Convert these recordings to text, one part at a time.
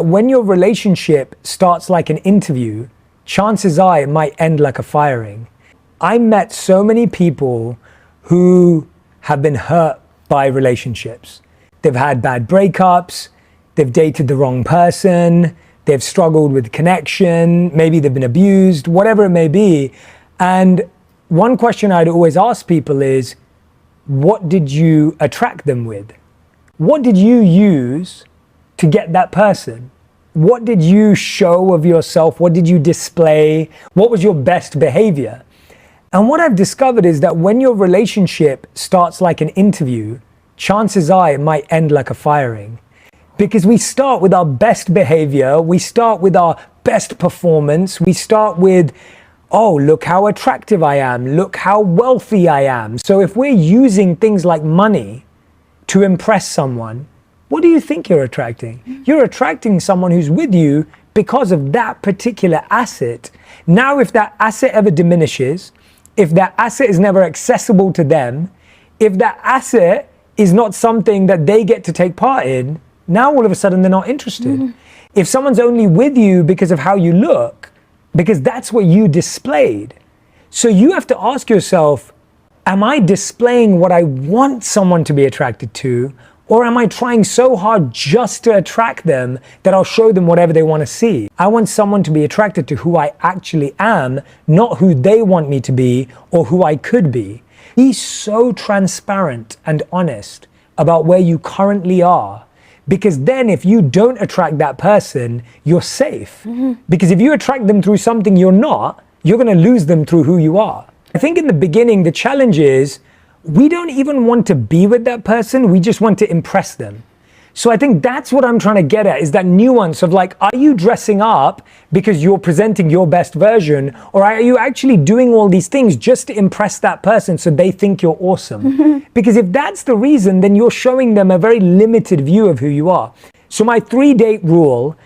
When your relationship starts like an interview, chances are it might end like a firing. I met so many people who have been hurt by relationships. They've had bad breakups, they've dated the wrong person, they've struggled with connection, maybe they've been abused, whatever it may be. And one question I'd always ask people is, what did you attract them with? What did you use to get that person? What did you show of yourself? What did you display? What was your best behavior? And what I've discovered is that when your relationship starts like an interview, chances are it might end like a firing. Because we start with our best behavior, we start with our best performance, we start with, oh, look how attractive I am, look how wealthy I am. So if we're using things like money to impress someone, what do you think you're attracting? You're attracting someone who's with you because of that particular asset. Now, if that asset ever diminishes, if that asset is never accessible to them, if that asset is not something that they get to take part in, now all of a sudden they're not interested. If someone's only with you because of how you look, because that's what you displayed. So you have to ask yourself, am I displaying what I want someone to be attracted to? Or am I trying so hard just to attract them that I'll show them whatever they want to see? I want someone to be attracted to who I actually am, not who they want me to be or who I could be. Be so transparent and honest about where you currently are. Because then if you don't attract that person, you're safe. Because if you attract them through something you're not, you're going to lose them through who you are. I think in the beginning, the challenge is, we don't even want to be with that person, we just want to impress them. So I think that's what I'm trying to get at, is that nuance of like, are you dressing up because you're presenting your best version, or are you actually doing all these things just to impress that person so they think you're awesome? Because if that's the reason, then you're showing them a very limited view of who you are. So my 3-date rule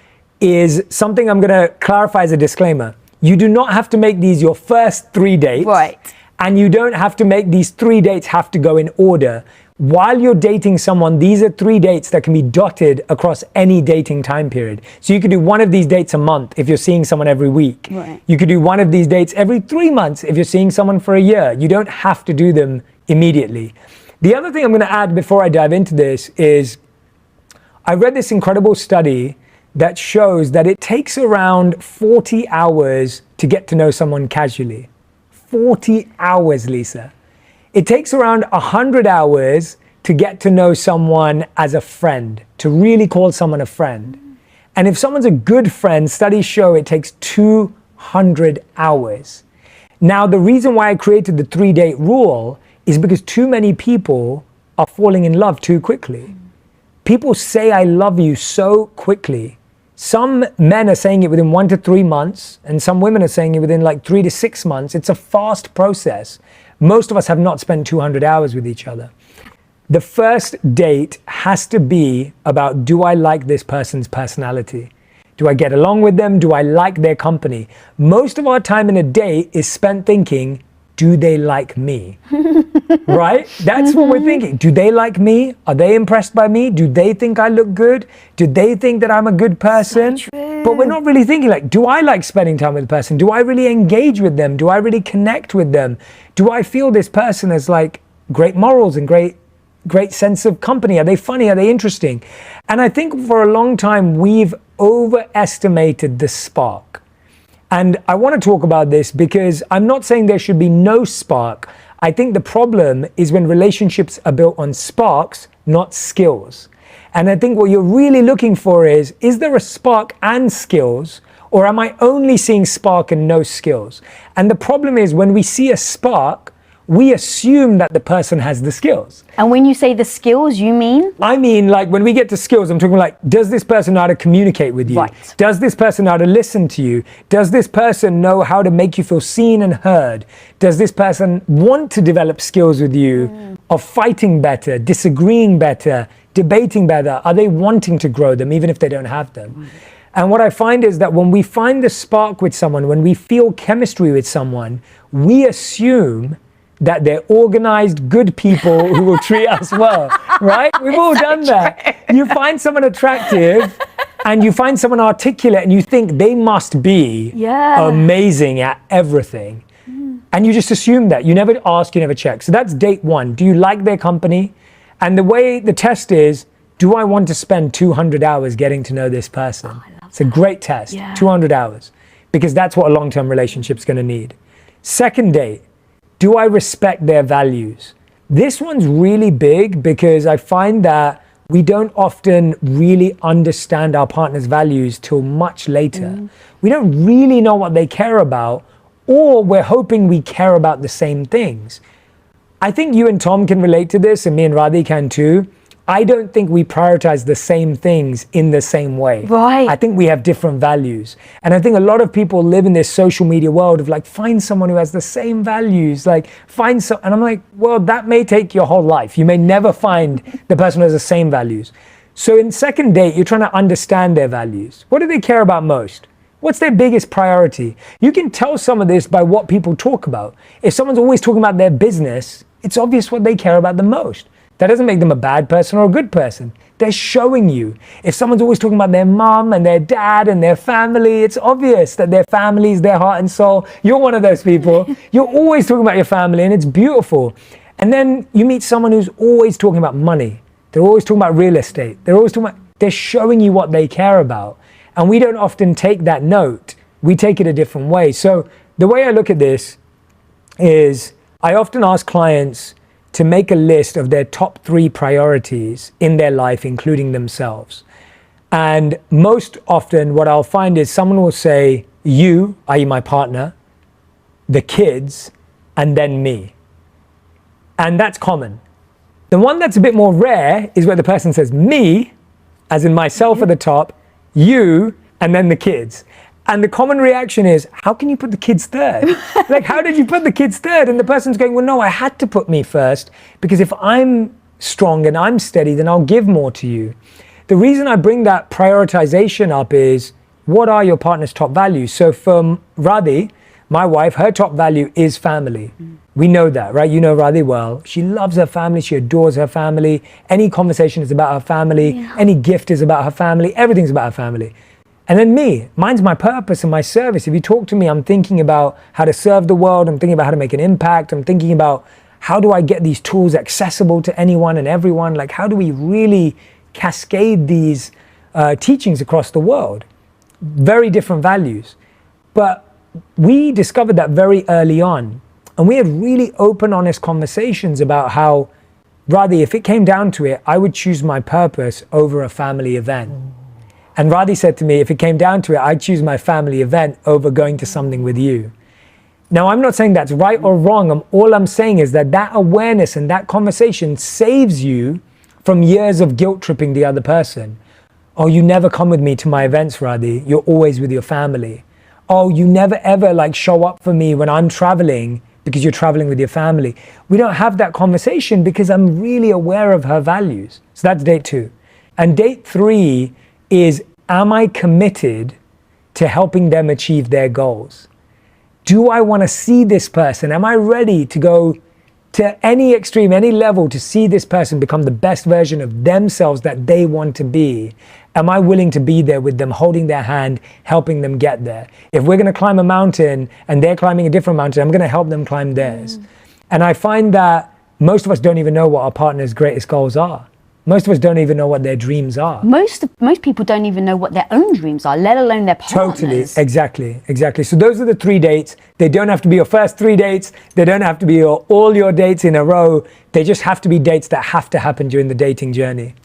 is something I'm going to clarify as a disclaimer. You do not have to make these your first 3 dates. Right. And you don't have to make these 3 dates have to go in order. While you're dating someone, these are 3 dates that can be dotted across any dating time period. So you could do one of these dates a month if you're seeing someone every week. Right. You could do one of these dates every 3 months if you're seeing someone for a year. You don't have to do them immediately. The other thing I'm going to add before I dive into this is, I read this incredible study that shows that it takes around 40 hours to get to know someone casually. 40 hours, Lisa. It takes around 100 hours to get to know someone as a friend, to really call someone a friend. And if someone's a good friend, studies show it takes 200 hours. Now, the reason why I created the 3-date rule is because too many people are falling in love too quickly. People say I love you so quickly. Some men are saying it within 1 to 3 months, and some women are saying it within like 3 to 6 months. It's a fast process. Most of us have not spent 200 hours with each other. The first date has to be about, do I like this person's personality? Do I get along with them? Do I like their company? Most of our time in a date is spent thinking, do they like me? Right? That's what we're thinking. Do they like me? Are they impressed by me? Do they think I look good? Do they think that I'm a good person? So true. But we're not really thinking like, do I like spending time with the person? Do I really engage with them? Do I really connect with them? Do I feel this person has like great morals and great sense of company? Are they funny? Are they interesting? And I think for a long time, we've overestimated the spark. And I want to talk about this because I'm not saying there should be no spark. I think the problem is when relationships are built on sparks, not skills. And I think what you're really looking for is there a spark and skills, or am I only seeing spark and no skills? And the problem is when we see a spark, we assume that the person has the skills. And when you say the skills, you mean? I mean, like when we get to skills, I'm talking like, does this person know how to communicate with you? Right. Does this person know how to listen to you? Does this person know how to make you feel seen and heard? Does this person want to develop skills with you of fighting better, disagreeing better, debating better? Are they wanting to grow them even if they don't have them? And what I find is that when we find the spark with someone, when we feel chemistry with someone, we assume that they're organized, good people who will treat us well, right? We've all done that. You find someone attractive and you find someone articulate and you think they must be amazing at everything. And you just assume that. You never ask, you never check. So that's date one. Do you like their company? And the way the test is, do I want to spend 200 hours getting to know this person? It's a great test, 200 hours, because that's what a long-term relationship's gonna need. Second date, do I respect their values? This one's really big because I find that we don't often really understand our partner's values till much later. We don't really know what they care about, or we're hoping we care about the same things. I think you and Tom can relate to this, and me and Radhi can too. I don't think we prioritize the same things in the same way. Right. I think we have different values. And I think a lot of people live in this social media world of like, find someone who has the same values, like and I'm like, well, that may take your whole life. You may never find the person who has the same values. So in second date, you're trying to understand their values. What do they care about most? What's their biggest priority? You can tell some of this by what people talk about. If someone's always talking about their business, it's obvious what they care about the most. That doesn't make them a bad person or a good person. They're showing you. If someone's always talking about their mom and their dad and their family, it's obvious that their family is their heart and soul. You're one of those people. You're always talking about your family, and it's beautiful. And then you meet someone who's always talking about money. They're always talking about real estate. They're showing you what they care about. And we don't often take that note. We take it a different way. So the way I look at this is I often ask clients to make a list of their top 3 priorities in their life, including themselves. And most often what I'll find is someone will say, you, i.e. my partner, the kids, and then me. And that's common. The one that's a bit more rare is where the person says me, as in myself at the top, you, and then the kids. And the common reaction is, how can you put the kids third? Like, how did you put the kids third? And the person's going, well, no, I had to put me first, because if I'm strong and I'm steady, then I'll give more to you. The reason I bring that prioritization up is, what are your partner's top values? So for Radhi, my wife, her top value is family. We know that, right? You know Radhi well. She loves her family. She adores her family. Any conversation is about her family. Any gift is about her family. Everything's about her family. And then me, mine's my purpose and my service. If you talk to me, I'm thinking about how to serve the world. I'm thinking about how to make an impact. I'm thinking about how do I get these tools accessible to anyone and everyone? Like, how do we really cascade these teachings across the world? Very different values. But we discovered that very early on. And we had really open, honest conversations about how, Radhi, if it came down to it, I would choose my purpose over a family event. And Radhi said to me, if it came down to it, I'd choose my family event over going to something with you. Now, I'm not saying that's right or wrong. All I'm saying is that that awareness and that conversation saves you from years of guilt tripping the other person. Oh, you never come with me to my events, Radhi. You're always with your family. Oh, you never ever like show up for me when I'm traveling because you're traveling with your family. We don't have that conversation because I'm really aware of her values. So that's date 2. And date 3 is, am I committed to helping them achieve their goals? Do I want to see this person? Am I ready to go to any extreme, any level to see this person become the best version of themselves that they want to be? Am I willing to be there with them, holding their hand, helping them get there? If we're going to climb a mountain and they're climbing a different mountain, I'm going to help them climb theirs. And I find that most of us don't even know what our partner's greatest goals are. Most of us don't even know what their dreams are. Most people don't even know what their own dreams are, let alone their partners. Totally, exactly. So those are the 3 dates. They don't have to be your first 3 dates. They don't have to be all your dates in a row. They just have to be dates that have to happen during the dating journey.